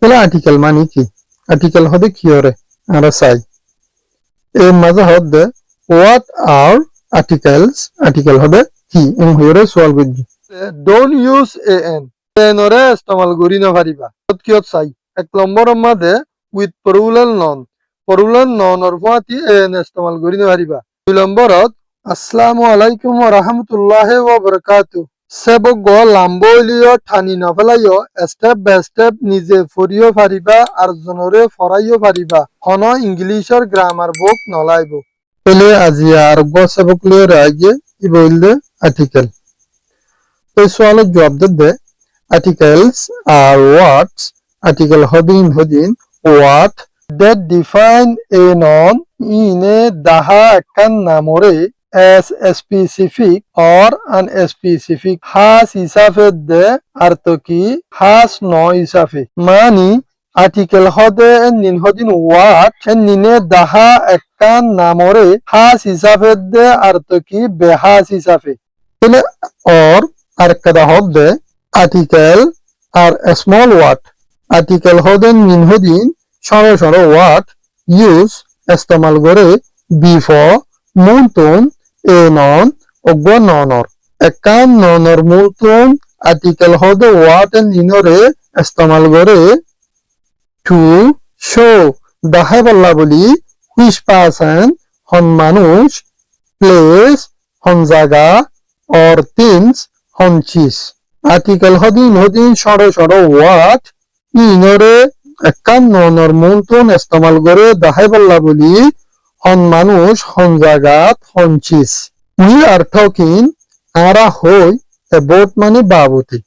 তাহলে আর্টিকেল মানে কি? আর্টিকেল হবে কি ওরে আমরা চাই এর মাঝে হবে হোয়াট আর আর্টিকেলস আর্টিকেল হবে কি এম হইরে সোয়াল বুঝি ডোন্ট ইউজ এন এনরে ইস্তেমাল করি না পারিবা কিয়ত চাই এক নম্বরের মাঝে উইথ পরুলাল নন অর ফাতি এন ইস্তেমাল করি না পারিবা দুই নম্বরত আসসালামু আলাইকুম ওয়া রাহমাতুল্লাহি ওয়া বারাকাতুহু সেবক লাম্বলিও ঠানি নফেলাইও স্টেপ বাই স্টেপ নিজে পড়িও পারিবা আর জনরে ফরাইও পারিবা হন ইংলিশের গ্রামার বুক নলাইব পেলে আজি আর সেবক লিয়ে রাগে কি বললে আর্টিকেল তো সওয়ালের জবাব দে আর্টিকেলস আর ওয়ার্ডস আর্টিকেল হদিন what that define a noun in a daha একখান নামরে as specific or unspecific has হিসাবে দে অর্থ কি has ন হিসাবে মানে আর্টিকেল হদে নিন হদিন what নিনে দাহা একখান নামরে has হিসাবে দে অর্থ কি বেহাস হিসাবে তাহলে or আরেকটা হদে আর্টিকেল আর স্মল ওয়ার্ড আর্টিকেল হদেন নিন হদিন সরো সরো ওয়ার্ড ইউজ ইস্তেমাল করে বিফোর মুলতুন এ নন অগ্ব ননর একান ননর মুলতুন আর্টিকেল হদে ওয়ার্ড নিনরে ইস্তেমাল করে টু শো দাহে বল্লা বলি হুইচ পার্সন হন মানুষ প্লেস হন জায়গা অর থিংস হন চিজ আর্টিকেল হদিন সরো সরো ওয়ার্ড ইনরে একান ননর মুলতুন ইস্তেমাল করে দাহে বল্লা বলি হন মানুষ হন জায়গাত হন চিজ উই আর টকিং আরা হই অ্যাবাউট মানে বাবুতে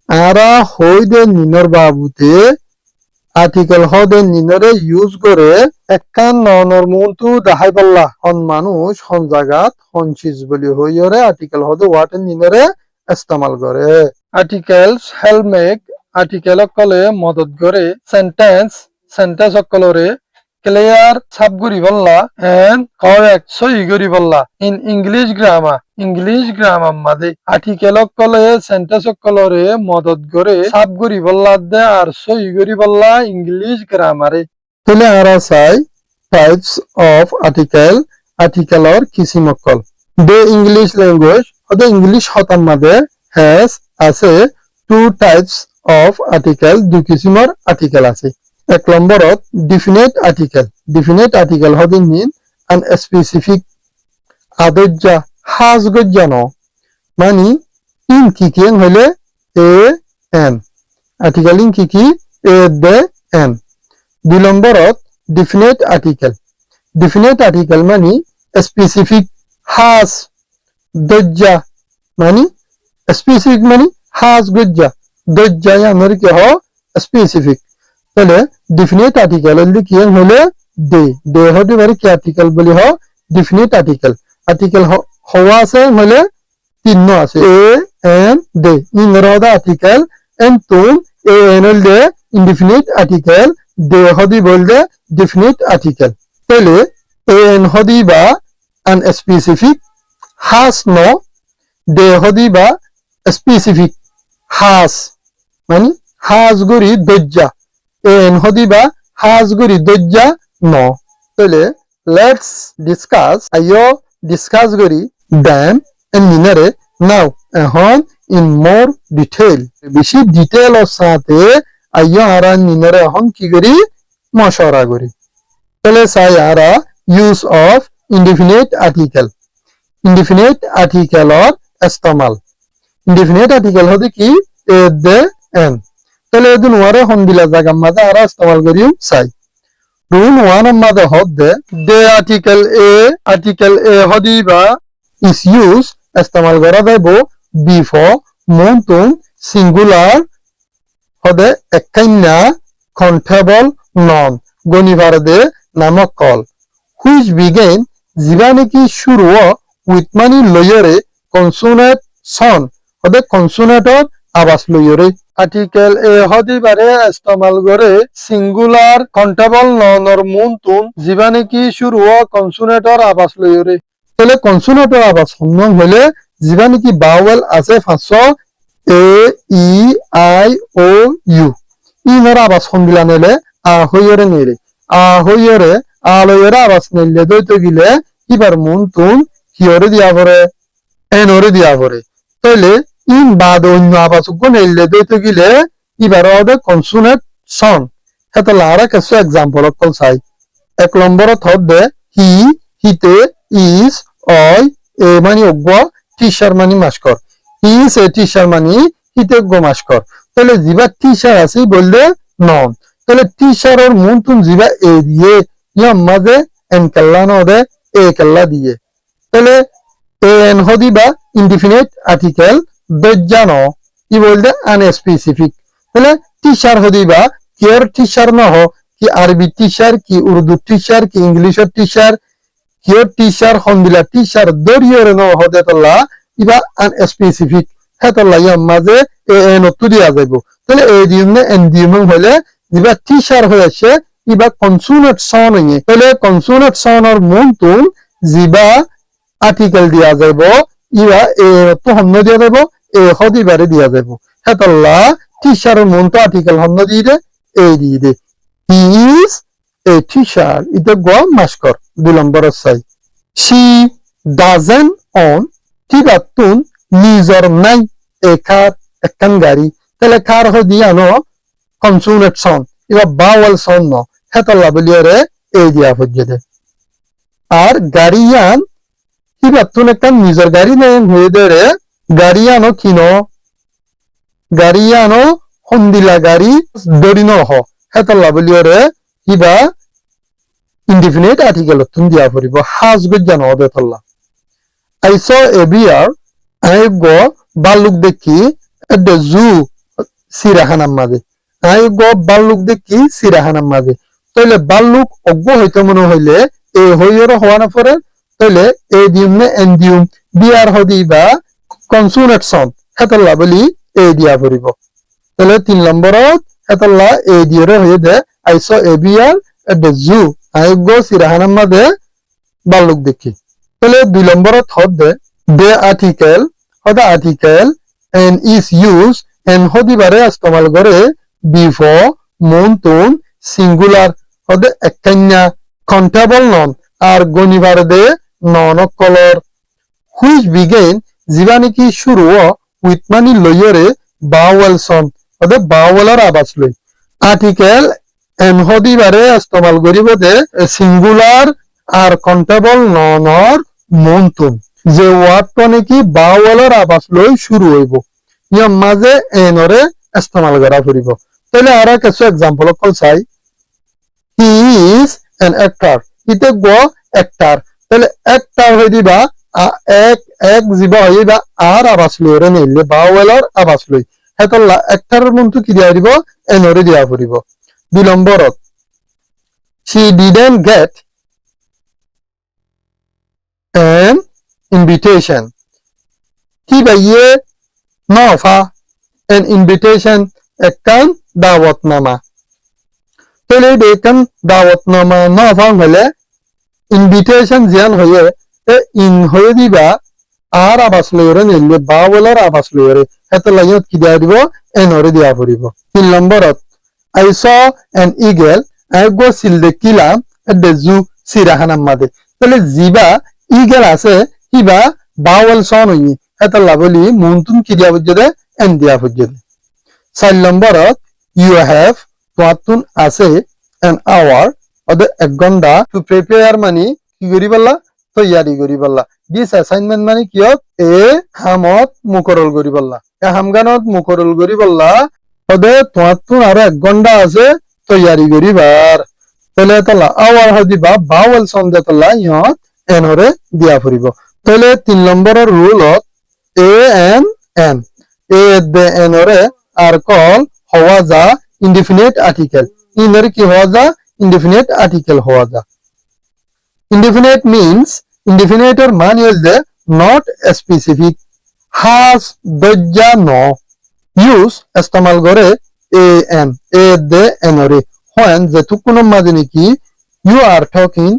আরা হই দে নিনর বাবুতে আর্টিকেল হদে নিনরে ইউজ করে একান ননর মুলতু দাহাই বল্লা হন মানুষ হন জায়গাত হন চিজ বলি হইরে আর্টিকেল হদে ওয়াটেন নিনরে ইস্তেমাল করে আর্টিকেলস হেল্প মেক আর্টিকেল কলে মদত করে সেন্টেন্স অকলরে ক্লিয়ার সাবগুরি বললা এন্ড কারেক্ট সহি গরি বললা ইন ইংলিশ গ্রামার মাঝে আর্টিকেল কলে সেন্টেন্স অকলরে মদত করে সাবগুরি বললা দে আর সহি গরি বললা ইংলিশ গ্রামারে তাহলে আমরা চাই টাইপস অফ আর্টিকেলর কিসিম অকল দ্য ইংলিশ ল্যাঙ্গুয়েজ অদে ইংলিশ হতাম মাঝে হ্যাজ আছে টু টাইপস of article দুই কিসিমৰ আর্টিকেল আছে এক নম্বৰত ডিফিনিট আর্টিকেল হদিন মিন আন স্পেসিফিক আদজ্জা হাজ গজ্জা ন মানে ইন কি হলে এ এন আর্টিকেল ইন কি এ দে এন দুই নম্বৰত ডিফিনিট আর্টিকেল মানে স্পেসিফিক হাজ গজ্জা মানে স্পেসিফিক মানে হাজ গজ্জা দজ্জায় আমার কি হ স্পেসিফিক তাহলে ডিফিনিট আর্টিকেল কি হলে দে হতে পারে কি আর্টিকেল বলি হ ডিফিনিট আর্টিকেল হওয়া আছে হলে চিহ্ন আছে এ এন দে ইংরেজি আর্টিকেল এন তুম এ এন হল দে ইনডিফিনিট আর্টিকেল দে হদি বলদে ডিফিনিট আর্টিকেল তাহলে এ এন হদি বা আনস্পেসিফিক হাস ন দে হদি বা স্পেসিফিক হাস মানে হাজ গরি দজ্জা এন হদিবা হাজ গরি দজ্জা ন তাহলে লেটস ডিসকাস করি দেন এন নিনারে নাও এখন ইন মোর ডিটেইল বেশি ডিটেইলর সাথে আরা নিনারে এখন কি করি মশওয়ারা করি তাহলে চাই আরা ইউজ অফ ইনডিফিনিট আর্টিকেলর ইস্তেমাল ইনডিফিনিট আর্টিকেল হতে কি এ দে এন তাহলে এদিন ওয়ারে হন দিলা জায়গা মাঝে আর ইস্তেমাল করিও চাই রুল ওয়ান মাঝে হদে দে আর্টিকেল এ হদিবা ইস ইউজ ইস্তেমাল করা যাইব বিফোর মুলতুন সিঙ্গুলার হদে একখাইনা কন্টেবল নন গনিবার দে নামক কল হুইচ বিগেন জিবা নাকি শুরু উইথ মানি লয়রে কনসোনেট সন হদে কনসোনেটর আবাস লয়রে আর্টিকেল এ হদিবারে ইস্তেমাল করে সিঙ্গুলার কন্টেবল ননর মুলতুন জিবা নাকি শুরু কনসোনেটর আবাস লয়রে তাহলে কনসোনেটর আবাস সম্মান হলে জিবা নাকি বাওয়েল আছে 500 A E I O U inor abbas hondila nele ahoyore nele ahoyore aloyore abbas nele doito gile ibar muntun hiore দিয়া পরে এনরে দিয়া পরে তাহলে ইন বাদ অন্য আবাস নেলে দইতে গিলে এবার হবে কনসোনেন্ট সাউন্ড হেতা লারা কিছু এক্সাম্পল কল চাই এক নম্বরত হবে হি হিতে ইজ অয় এ মানে অজ্ঞ টিচার মানে মাস্কর হি ইজ এ টিচার মানে হিতে অজ্ঞ মাস্কর তাহলে জিবা টিচার আছে বললে নন তাহলে টিচারের মন তুম জিবা এ দিয়ে ইয়াম মাঝে এন কাল্লা নদে এ কাল্লা দিয়ে তাহলে এন হদিবা ইনডিফিনিট আর্টিকেল দজ্জানো ই বলতে আনস্পেসিফিক তাহলে টিচার হদিবা কেয়ার টিচার নহ কি আরবি টিচার কি উর্দু টিচার কি ইংলিশের টিচার কেয়ার টিচার হন্দিলা টিচার দরিয়র ন হদে তল্লা ইবা আনস্পেসিফিক হেতল্লা ইয়াম মাঝে এন অত্তু দিয়া যাইব তাহলে এই দিনে এন দিম হলে যেবা টিচার হয়েছে ইবা কনসোনেন্ট সাউন্ড হইয়ে তাহলে কনসোনেন্ট সাউন্ডের মন তুন যেবা আর্টিকেল দিয়া যাব ইবা এ তো হন্ন দিয়া যাব এ হদিবারে দিয়া যাব হেতল্লা টিচার মন তো আর্টিকেল হন্ন দিয়ে দে এই দিয়ে দে হি ইজ এ টিচার এটা গ মাস্কর 2 নম্বর চাই শি ডাজেন্ট অন তিবাতুন নিজর নাই একার একখান গাড়ি তাহলে কার হদি আনো কনসোনেন্ট সাউন্ড ইবা বাওয়াল সাউন্ড ন হেতল্লা বলিয়ারে এই দিয়া হজ্জে দে আর গাড়িয়ান তিবাতুন একখান নিজর গাড়ি নেই হয়ে দে গাড়িয়ানো কিনো গাড়িয়ানো হন্দিলা গাড়ি দরিন হ হেতল্লা বলিয়ারে ইবা ইনডিফিনিট আর্টিকেল তুম দিয়া পড়িব হাজ গজ্জানো হবে তল্লা I saw a bear I go বালুক দেখি at the zoo সিরাহানার মাঝে I go বালুক দেখি সিরাহানার মাঝে তাহলে বালুক অজ্ঞ হইতে মনে হইলে এ হইয়ের হওয়া না পরে তাহলে এ দিউমনে এন দিউম বিয়ার হদিবা কনসোনেন্ট সাউন্ড হেতল্লা বলি এ দিয়া পড়িব তাহলে 3 নম্বরত হেতল্লা এ দিয়রে হয়ে দে I saw a bear at the zoo I go সিরাহানার মাঝে বালুক দেখি তাহলে 2 নম্বরত হবে the article হদা article and is used and হদিবারে ইস্তেমাল করে before মুনতুন সিঙ্গুলার হদে একখান্যা countable noun আর গনিবার দে নন কলর which begin জিবা নাকি শুরু with মানে লইরে vowel sound হদে vowelর আওয়াজ লই আর্টিকেল and হদিবারে ইস্তেমাল করিব দে সিঙ্গুলার আর countable nounর মুনতুন যে ওয়ার্ডটা নাকি বাওয়ালের আওয়াজ লই শুরু হইব ইয়ার মাঝে এনরে ইস্তেমাল করা পড়িব তাহলে আর কিছু एग्जांपल কল চাই হি ইজ অ্যান অ্যাক্টর ইতে গো অ্যাক্টর তাহলে অ্যাক্টর হই দিবা এক এক জিবা হইবা আর আওয়াজ লইরে নিলে বাওয়ালের আওয়াজ লই হেতল্লা অ্যাক্টরের মন্তু কি দিয়া দিব এনরে দিয়া পড়িব 2 নম্বরত she didn't get an invitation কি বাইয়ে নফা an invitation একখান দাওয়াতনামা তাহলে বেকান দাওয়াতনামা নফা হলে ইনভিটেশন জিয়ান হয়ে ইন হয়ে দিবা আর আবাস লইরে নিলে বাওয়ালের আবাস লইরে এত লাইনত কি দিয়া দিব এনরে দিয়া পড়িব 3 নম্বরত I saw an eagle I go সিলদেকিলাম at the zoo সিরাহানার মাঝে তাহলে জিবা ইগল আছে কিবা বাওয়াল সাউন্ড হই এটা লাবলি মুনতুন কি দিয়া বুঝে দে এন দিয়া বুঝে দে 4 নম্বরত ইউ হ্যাভ তোয়াতুন আছে an hour অদে 1 ঘন্টা টু প্রিপেয়ার মানে কি করিবাল্লা তৈয়ারি করিবাল্লা দিস অ্যাসাইনমেন্ট মানে কি এ হামত মুকরল করিবাল্লা এ হামগানত মুকরল করিবাল্লা অদে তোয়াতুন আর 1 ঘন্টা আছে তৈয়ারি করিবার তাহলে তালা আওয়ার হদিবা বাওয়াল সাউন্ড দেতলা ইহত এনরে দিয়া পড়িব তাহলে 3 নম্বরের রুলত এ এন এন এ দে এনরে আর কল হওয়া যা ইনডিফিনিট আর্টিকেল ইনরে কি হওয়া যা ইনডিফিনিট আর্টিকেল হওয়া যা ইনডিফিনিট মিন্স ইনডিফিনিটর মানে হইছে নট স্পেসিফিক has দজ্জা ন ইউজ ইস্তেমাল করে এ এন এ দে এনরে when যেটুকুন মাঝে নাকি ইউ আর টকিং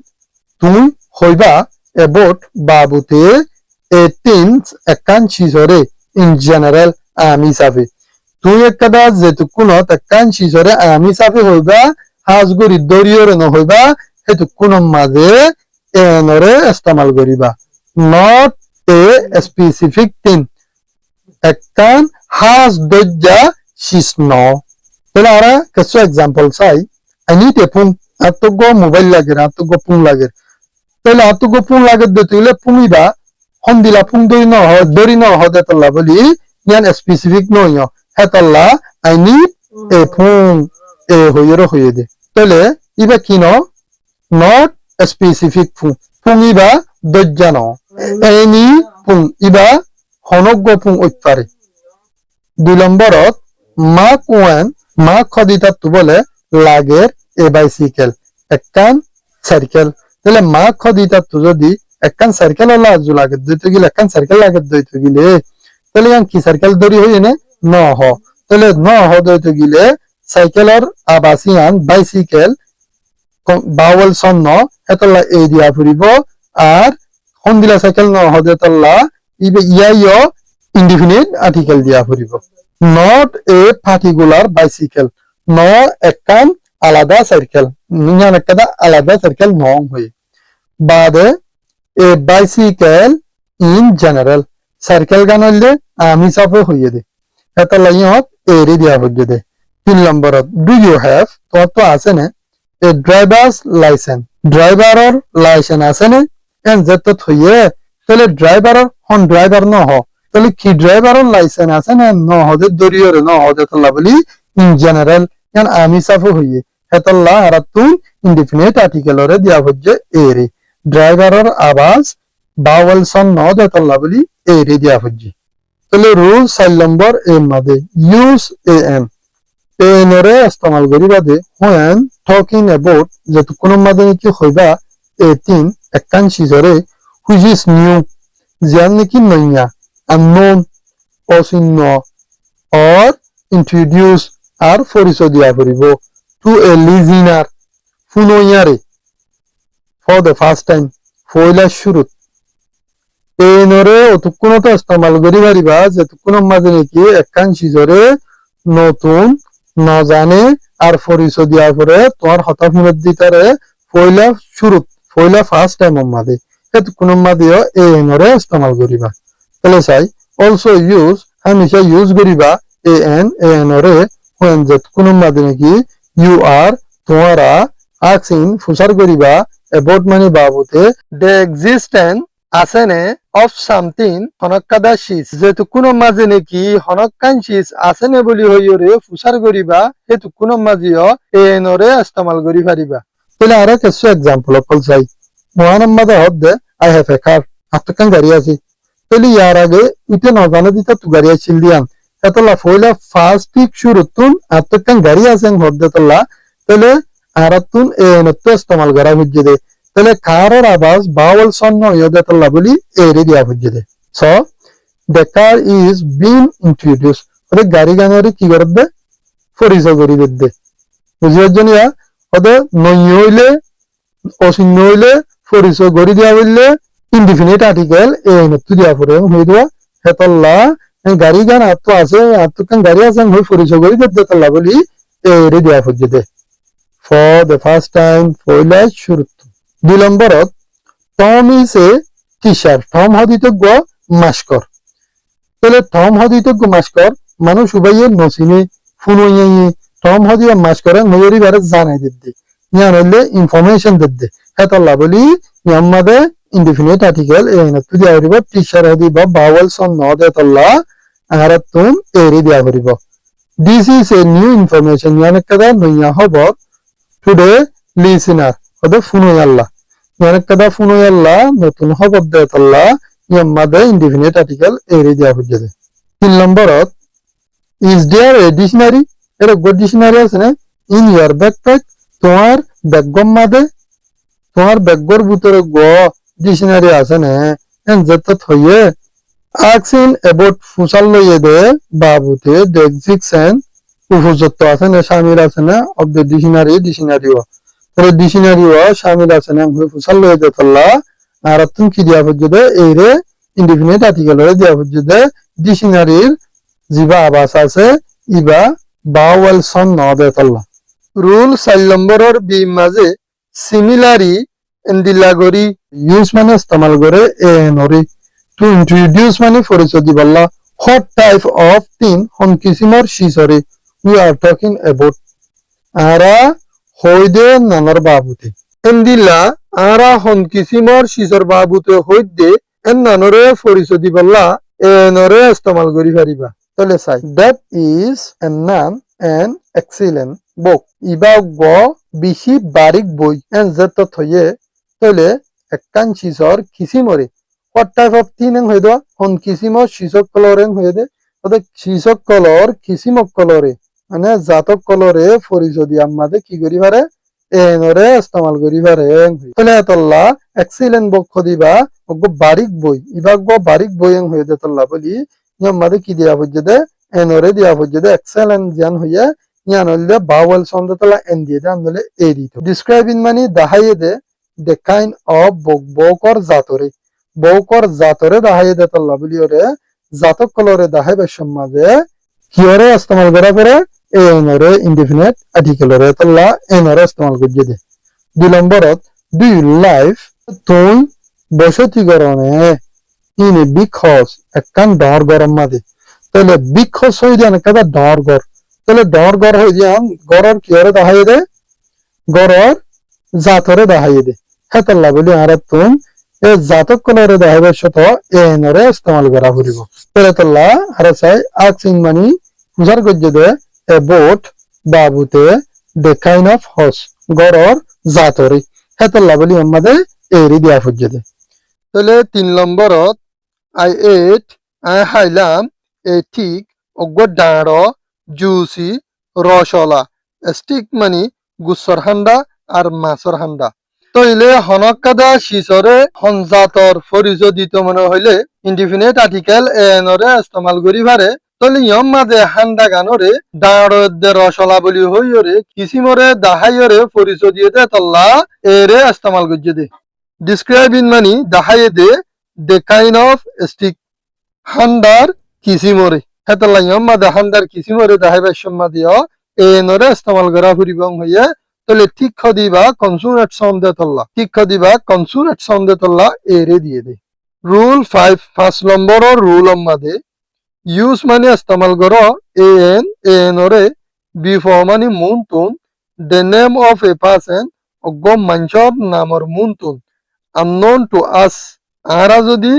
তুমি হইবা about বাবুতে এ থিংস একান চিজরে ইন জেনারেল হিসাবে তুই একটা যেতুকুনত একখান শিশরে আমি সাফে হইবা হাজগুড়ি দরিয়রে নহইবা সেতুকুনৰ মাঝে এনরে ইস্তেমাল করিবা নট এ স্পেসিফিক থিং একখান হাজ দজ্জা শিস ন তাহলে আমরা কিছু এক্সাম্পল চাই আই নিড এ ফোন আতগো মোবাইল লাগে আতগো ফোন লাগে তাহলে আতগো ফোন লাগে দিলে পুমিবা হন্দিলা ফোন দরি ন হদে তল্লা বলি ইয়ান স্পেসিফিক নয় হেতল্লা আই নিড এ ফোন এ হইয়ে দে তাহলে ইবা কি ন নট স্পেসিফিক ফোন পুমিবা দজ্জা ন এনি ফোন ইবা হনজ্ঞ ফোন উৎপারে 2 নম্বরত মা কুয়ান মা খদিতা তু বলে লাগের এ বাইসাইকেল একখান সাইকেল তাহলে মা খদিতা তু যদি একখান সাইকেল লাজু লাগে দইতে গেলে একখান সাইকেল লাগে দইতে গেলে তাহলে ইয়ান কি সাইকেল দরি হই না ন হ তাহলে ন হ দইতে গেলে সাইকেলের আবাসিয়ান বাইসাইকেল বাউল সন্ন এতলা এই দিয়া ফুরিব আর হন্দিলা সাইকেল ন হ দেতলা ইবে ইয়াইও indefinite article দিয়া ফুরিব not a particular bicycle ন একখান আলাদা সাইকেল নিয়ান একটা আলাদা সাইকেল নং হই বাদে a bicycle in general cycle গান হইলে আমি সাফে হইয়ে দে এটা লাইয়ত এরি দিয়া হইয়ে দে 3 নম্বরত do you have তো আছে না a driver's license ড্রাইভারের লাইসেন্স আছে না এন যেত হইয়ে তাহলে ড্রাইভারের হন ড্রাইভার ন হ তাহলে কি ড্রাইভারের লাইসেন্স আছে না ন হদে দরিয়রে ন হদে তল্লা বলি ইন জেনারেল ইয়ান আমি সাফে হইয়ে হেতল্লা আরাতুন ইনডিফিনিট আর্টিকেলরে দিয়া হচ্ছে এরে ড্রাইভারের আওয়াজ বাওয়াল সন ন দে তল্লা বলি এরে দিয়া হচ্ছে তাহলে রুল 4 নম্বর এর মাঝে ইউজ এন এনরে ইস্তেমাল করিবা দে when talking about যেত কোন মাঝে কি হইবা এ তিন একখান সিজরে which is new যেন নাকি নইয়া unknown অচিহ্ন or introduce আর পরিচয় দিয়া করিব to a listener ফুনইয়ারে for the first time ফয়লা শুরুত এনরে অতকুনত ইস্তেমাল করি পারিবা যেতকুনের মাঝে নাকি একখান সিজরে নতুন না জানে আর পরিচয় দিয়া করে তোমার হঠাৎ দিতারে পয়লা শুরুত পয়লা ফার্স্ট টাইম মাঝে এতকুনের মাঝেও এনরে ইস্তেমাল করিবা তাহলে চাই অলসো ইউজ হামেশা ইউজ করিবা এনরে when যেতকুনের মাঝে নাকি ইউ আর তোমারা asking ফুসার করিবা about মানে বাবুতে the existence আসেনে of something হনক্কাদা শীষ যেটুকুনের মাঝে নাকি হনক্কান শীষ আসেনে বলি হইরে ফুসার করিবা সেটুকুনের মাঝেও এনরে ইস্তেমাল করি পারিবা তাহলে আরো কিছু এক্সাম্পল অকল চাই ওয়ান মাঝে হদ্দে আই হ্যাভ এ কার আত্মকান গাড়ি আছে তাহলে ইয়ার আগে ইতে নজানে দিতা তু গাড়ি আছিল দিয়ান এতলা ফয়লা ফার্স্ট পিক শুরুতুন আত্মকান গাড়ি আছেন হদ্দে তলা তাহলে আরাতুন এনতে ইস্তেমাল করা হইছে দে তাহলে কারের আওয়াজ বাউল সন্ন ইয়দে তল্লা বলি এরি দিয়া হইছে দে so the car is been introduce ওরে গাড়ি গানারে কি করে দে পরিচয় করি দে বুঝিয়ার জন্য ওদে নই হইলে অচিহ্ন হইলে পরিচয় করি দিয়া হইলে ইনডিফিনিট আর্টিকেল এনতে দিয়া পড়ে হই দেওয়া হেতল্লা গাড়ি গান আত্ম আছে আত্মকান গাড়ি আছে হই পরিচয় করি দে তল্লা বলি এরি দিয়া হইছে দে for the first time পয়লা শুরুত 2 নম্বরত Tom is a teacher Tom হদিতজ্ঞ মাস্কর তাহলে টম হদিতজ্ঞ মাস্কর মানুষ উবাইয়ে নসিনে ফুনইয়ে টম হদিয়া মাস্করে নয়রি বারে জানাই দিদ্দি ইয়ান হইলে ইনফরমেশন দিদ্দি হেতল্লা বলি ইয়াম্মাদে ইনডিফিনিট আর্টিকেল এনে তু দিয়া হইব টিচার হদি বা বাওয়াল সন নদে তল্লা আরাতুন এরি দিয়া হইব this is a new information ইয়ান কাদা নইয়া খবর টুডে লিসেনার ওদে ফুনইয়াল্লাহ ইয়ান কাদা ফুনইয়াল্লাহ নতুন খবর দে তল্লা ইয়াম্মাদে ইনডিফিনিট আর্টিকেল এরি দিয়া হইব 3 নম্বরত ইজ देयर এ ডিকশনারি এর গো ডিকশনারি আছে না ইন ইয়ার ব্যাকপ্যাক তোমার ব্যাগগম মাদে তোমার ব্যাগগর ভিতরে গো ডিকশনারি আছে না এন যেত হইয়ে asking about ফুসাল লইয়ে দে বাবুতে the existence উপযুক্ত আছে না শামিল আছে না অফ দ্য ডিকশনারিও তাহলে ডিকশনারিও শামিল আছে না ফুসাল লইয়ে দে তল্লা আর তুমি কি দিয়া হচ্ছে দে এরে ইনডিফিনিট আর্টিকেল হয়ে দিয়া হচ্ছে দে ডিকশনারির জিবা আবাস আছে ইবা বাওয়েল সন নদে তল্লা রুল 4 নম্বরের বি মাঝে সিমিলারি এন্দিলাগরি ইউজ মানে ইস্তেমাল করে এ নরি টু ইন্ট্রোডিউস মানে পরিচয় দিবাল্লা হোয়াট টাইপ অফ থিং হন কিসিমর শিসরে উই আর টকিং অ্যাবাউট আরা হইদে নানার বাবুতে এন্দিলা আরা হন কিসিমর শিসর বাবুতে হইদে এন নানরে পরিচয় দিবাল্লা এ নরে ইস্তেমাল করি পারিবা তাহলে চাই দ্যাট ইজ এ নাম এন এক্সিলেন্ট বুক ইবা গ বেশি বারিক বই এন যেত থয়ে তাহলে একখান শিসর কিসিমরে হোয়াট টাইপ অফ থিং এং হইদ হন কিসিমর শিসক কলর এং হয়ে দে অর্থাৎ শিসক কলর কিসিমক কলরে মানে জাতক কলরে পরিচয় দিয়ে আমাদের কি করি পারে এনরে ইস্তেমাল করি পারে তাহলে এতল্লা এক্সিলেন্ট বক্ষ দিবা ওগো বারিক বই ইবা গ বারিক বই এং হয়ে দে তল্লা বলি আমাদের কি দিয়া হচ্ছে দে এনরে দিয়া হচ্ছে দে এক্সেলেন্ট জ্ঞান হইয়া ইয়ান হইলে বাওয়েল সন্দ তলা এন দিয়ে দে আনলে এ দিত ডিসক্রাইবিং মানে দাহাইয়ে দে the kind of Bakr জাতরে Bakr জাতরে দাহাইয়ে দে তল্লা বলি ওরে জাতক কলরে দাহাইবে সমাজে কিয়রে ইস্তেমাল করা পরে এনরে ইনডিফিনিট আর্টিকেলরে তল্লা এনরে ইস্তেমাল করিয়ে দে 2 নম্বরত ডু ইউ লাইফ তুই বসতি করনে ইন এ বিগ হাউস একখান ডর গরম মাদে তাহলে বিগ হাউস হয়ে যান একটা ডর ঘর তাহলে ডর ঘর হয়ে যান গরর কিয়রে দাহাইয়ে দে গরর জাতরে দাহাইয়ে দে হেতল্লা বলি আর তুম এ জাতক কলরে দাহাইবার শত এনরে ইস্তেমাল করা ফুরিব তেতল্লা আর চাই আক্সিং মানি বুঝার গজ্জে দে এ বোট বাবুতে দ্য কাইন্ড অফ হাউস গরর জাতরে হেতল্লা বলি আমাদের এরি দিয়া ফুজে দে তাহলে 3 নম্বরত আই এট আই হাইলাম এ ঠিক অগ্য ডাঁড় জুসি রসলা স্টিক মানি গুসর হান্ডা আর মাছর হান্ডা তইলে হনকাদা শিসরে হনজাতর পরিচয় দিত মনে হইলে ইনডিফিনিট আর্টিকেল এনরে ইস্তেমাল করি পারে তলে ইয়ম মাঝে হান্ডা গানরে ডাঁড়ে রসলা বলি হইরে কিসিমরে দাহাইরে পরিচয় দিয়ে দে তল্লা এরে ইস্তেমাল করিয়ে দে ডিসক্রাইবিং মানি দাহাইয়ে দে দ্য কাইন্ড অফ স্টিক হান্ডার কিসিমরে হেতল্লা ইয়ম মাঝে হান্ডার কিসিমরে দাহাইবার সম্মাদিয় এনরে ইস্তেমাল করা ফুরিবং হইয়া তাহলে ঠিক দিবা কনসোনেট সাউন্ড দে তল্লা ঠিক দিবা কনসোনেট সাউন্ড দে তল্লা এরে দিয়ে দে রুল 5 5 নম্বরের রুল আমাদে ইউজ মানে ইস্তেমাল করো এন ওরে বিফোর মানে মুনতুন the name of a person অজ্ঞ মানুষের নামর মুনতুন আননোন টু আস আরা যদি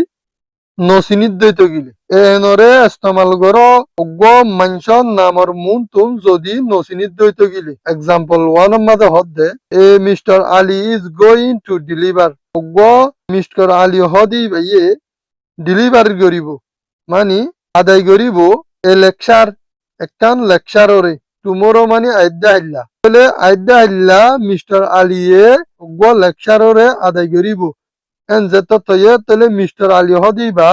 নসিনিত দইতে গিলে এনরে ইস্তেমাল করো অজ্ঞ মানুষের নামর মুনতুন যদি নসিনিত দইতে গিলে এক্সাম্পল 1 আমাদে হদে a Mister Ali is going to deliver অজ্ঞ মিস্টার আলী হদি ভাইয়ে ডেলিভার করিব মানে আদায় করিব এ লেকচার একখান লেকচাররে টুমোরো মানে আইদ্যা হাইল্লা তাহলে আইদ্যা হাইল্লা মিস্টার আলিয়ে অজ্ঞ লেকচাররে আদায় করিব এন যেত তয়ে তাহলে মিস্টার আলী হদিবা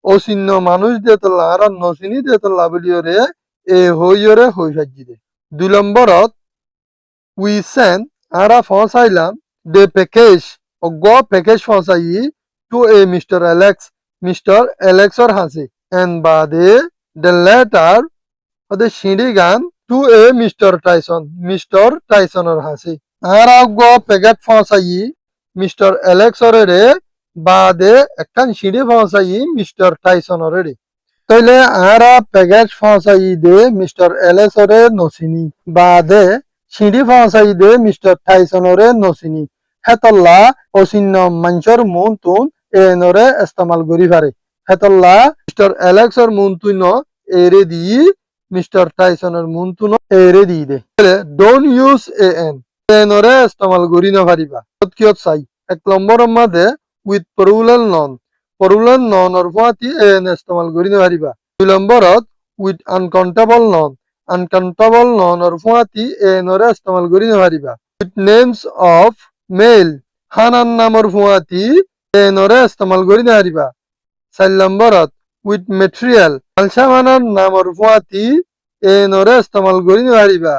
অচিহ্ন মানুষ দিয়ে তোলা আর নচিনি দিয়ে তোলা বলিওরে এ হইরে হই সাজি দে 2 নম্বরত উই সেন্ড আরা পৌঁছাইলাম দে প্যাকেজ অজ্ঞ প্যাকেজ পৌঁছাই টু এ মিস্টার এলেক্সর হাসি এন বাদে the letter the সিঁড়ি গান টু এ মিস্টার টাইসনের হাসি আর আগো প্যাকেট পৌঁছাই মিস্টার এলেক্সরে বাদে একখান সিঁড়ি পৌঁছাই মিস্টার টাইসনের তাইলে আর প্যাকেট পৌঁছাই দে মিস্টার এলেক্সরে নসিনি বাদে সিঁড়ি পৌঁছাই দে মিস্টার টাইসনরে নসিনি হেতল্লা অচিহ্ন মানুষের মন তুন এনরে ইস্তেমাল করি পারে হেতল্লা মিস্টার এলেক্সর মুনতুন এরে দি মিস্টার টাইসনের মুনতুন এরে দি দে ডোন্ট ইউজ এনরে ইস্তেমাল করি না পারিবা কিয়ত চাই 1 নম্বর মধ্যে উইথ প্লুরাল নন অর ফাতি এন ইস্তেমাল করি না পারিবা 2 নম্বরত উইথ আনকাউন্টেবল নন অর ফাতি এনরে ইস্তেমাল করি না পারিবা উইথ নেমস অফ মেল হানান নামর ফাতি এনরে ইস্তেমাল করি না পারিবা 4 নম্বরত উইথ মেটেরিয়াল আলসামানার নামর ফুয়াতি এনরে ইস্তেমাল করি পারিবা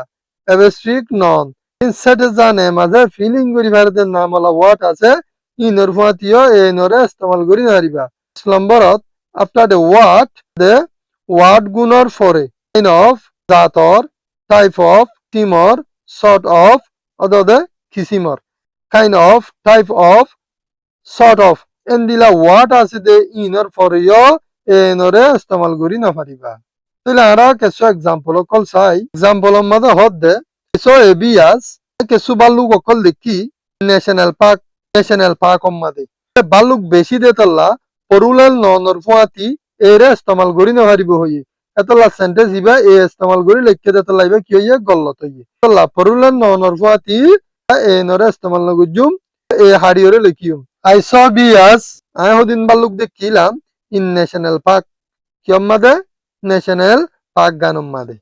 এবস্ট্রিক নন ইনসেট জানে মাঝে ফিলিং করি ভারতের নাম হলা ওয়াট আছে ইনর ফুয়াতিও এনরে ইস্তেমাল করি পারিবা 6 নম্বরত আফটার দ্য ওয়াট গুণর ফরে কাইন্ড অফ জাতৰ, টাইপ অফ, টিমৰ, sort of, অদদে কিসিমৰ, kind of, type of, sort of, এন্দিলা ওয়ার্ড আছে দে ইনর ফরিয় এনরে ইস্তেমাল করি না পারিবা। তাহলে আরা কিছু এক্সাম্পল অকল চাই। এক্সাম্পলের মধ্যে হদ দে কিছু এবিয়াস কিছু বালুক অকল দেখি ন্যাশনাল পার্ক মাদে বালুক বেশি দে তল্লা পরুলাল ননর ফুয়াতি এরে ইস্তেমাল করি না পারিব হইয়ে এতলা সেন্টেন্স ইবা এ ইস্তেমাল করি লিখে দে তল্লা ইবা কি হইয়ে গল্লত হইয়ে তল্লা পরুলাল ননর ফুয়াতি এনরে ইস্তেমাল না গুজুম এ হাড়িয়রে লিখিউম। I saw bears. I হদিন বালুক দেখিলাম ইন ন্যাশনাল পার্ক কিয়ম মাদে ন্যাশনাল পার্ক গানম মাদে।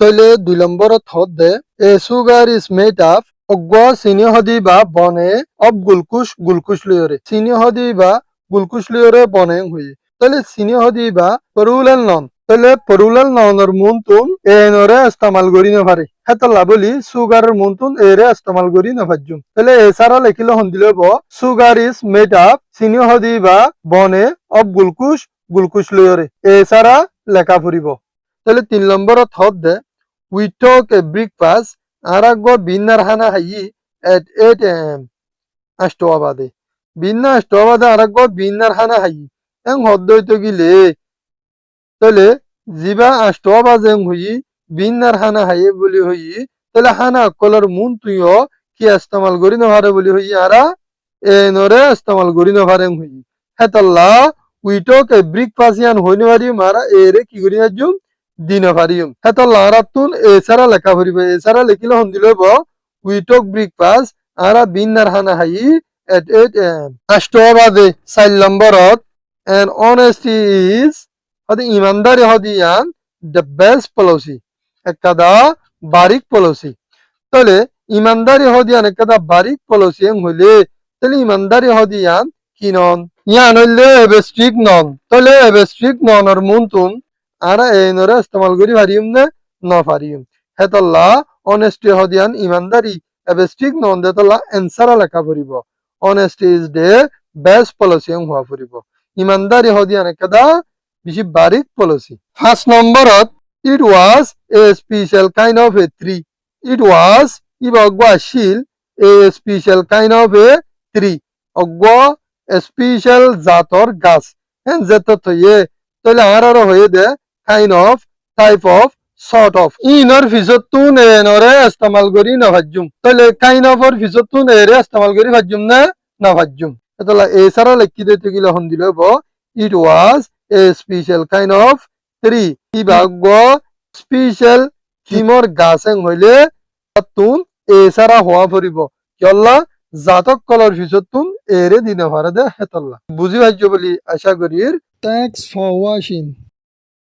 তইলে 2 নম্বরত হদ দে a sugar is made up অগ্গ চিনি হদি বা বনে অব গুলকুশ লিয়রে চিনি হদি বা গুলকুশ লিয়রে বনে হই। তইলে চিনি হদি বা পরুলাল নন তইলে পরুলাল ননর মুনতুন এনরে ইস্তেমাল করি না পারে হেতলা বলি সুগারের মুনতুন এরে ইস্তেমাল করি না পারজুম। তাহলে এছাড়া লিখিলে হন্দিলে ব সুগার ইজ মেড আপ চিনি হদি বা বনে অব গুলকুশ লিয়রে এছাড়া লেখা ফুরিব। তাহলে 3 নম্বরত হদ দে উই টক এ ব্রেকফাস্ট আর আগব বিন্নার হানা হাই at 8 am আষ্টবাদে বিন্না আষ্টবাদে আর আগব বিন্নার হানা হাই এং হদ হইতে গিলে তাহলে জিবা আষ্টবাজে হই বিন্নার হানা হাইয়ে বলি হই তাহলে হানা কলর মুন তুইও কি ইস্তেমাল করি না পারে বলি হই আরা এনরে ইস্তেমাল করি না পারে হই হেতল্লা উই টক এ ব্রেকফাস্ট ইয়ান হইনি পারি মারা এরে কি করি আজুম দিন পারিম হেতল্লা আরাতুন এছাড়া লেখা ফুরিব এছাড়া লিখিলে হন্দিলে ব উই টক ব্রেকফাস্ট আরা বিন্নার হানা হাই at 8 am আষ্টবাদে 4 নম্বরত and honesty is হদি ইমানদারি হদিয়ান দ্য বেস্ট পলিসি একদা বারিক পলিসি। তাহলে ইমানদারি হদিয়ান একদা বারিক পলিসি এং হইলে তাহলে ইমানদারি হদিয়ান কি নন ইয়ান হইলে এবেস্ট্রিক নন। তাহলে এবেস্ট্রিক ননর মুনতুন আরা এনরে ইস্তেমাল করি পারিম না না পারিম হেতল্লা অনেস্টি হদিয়ান ইমানদারি এবেস্ট্রিক নন দেতল্লা এনসারা লেখা পড়িব honesty is the best policy এং হওয়া পড়িব ইমানদারি হদিয়ান একদা বেশি বারিক পলিসি। 1 নম্বরত it was a special kind of a tree it was ইবা অগ্গ আসিল a special kind of a tree অগ্গ স্পেশাল জাতর গাছ এন যেত থইয়ে তাহলে আর হয়ে দে kind of type of sort of ইনর ফিজতুন এনরে ইস্তেমাল করি না ভাজ্জুম তাহলে কাইন্ড অফ এর ফিজতুন এরে ইস্তেমাল করি ভাজ্জুম না না ভাজ্জুম তাহলে এছাড়া লিখি দিতে গেলে হন্দিলে ব it was a special kind of tree ইবাগ স্পেশাল কিমর গাছেং হইলে তুন এছাড়া হওয়া পড়িব কিয়ল্লা জাতক কলর ফিজতুন এরে দিনে ভারে দে হেতল্লা বুঝি ভাজ্য বলি আশা করি। Thanks for watching.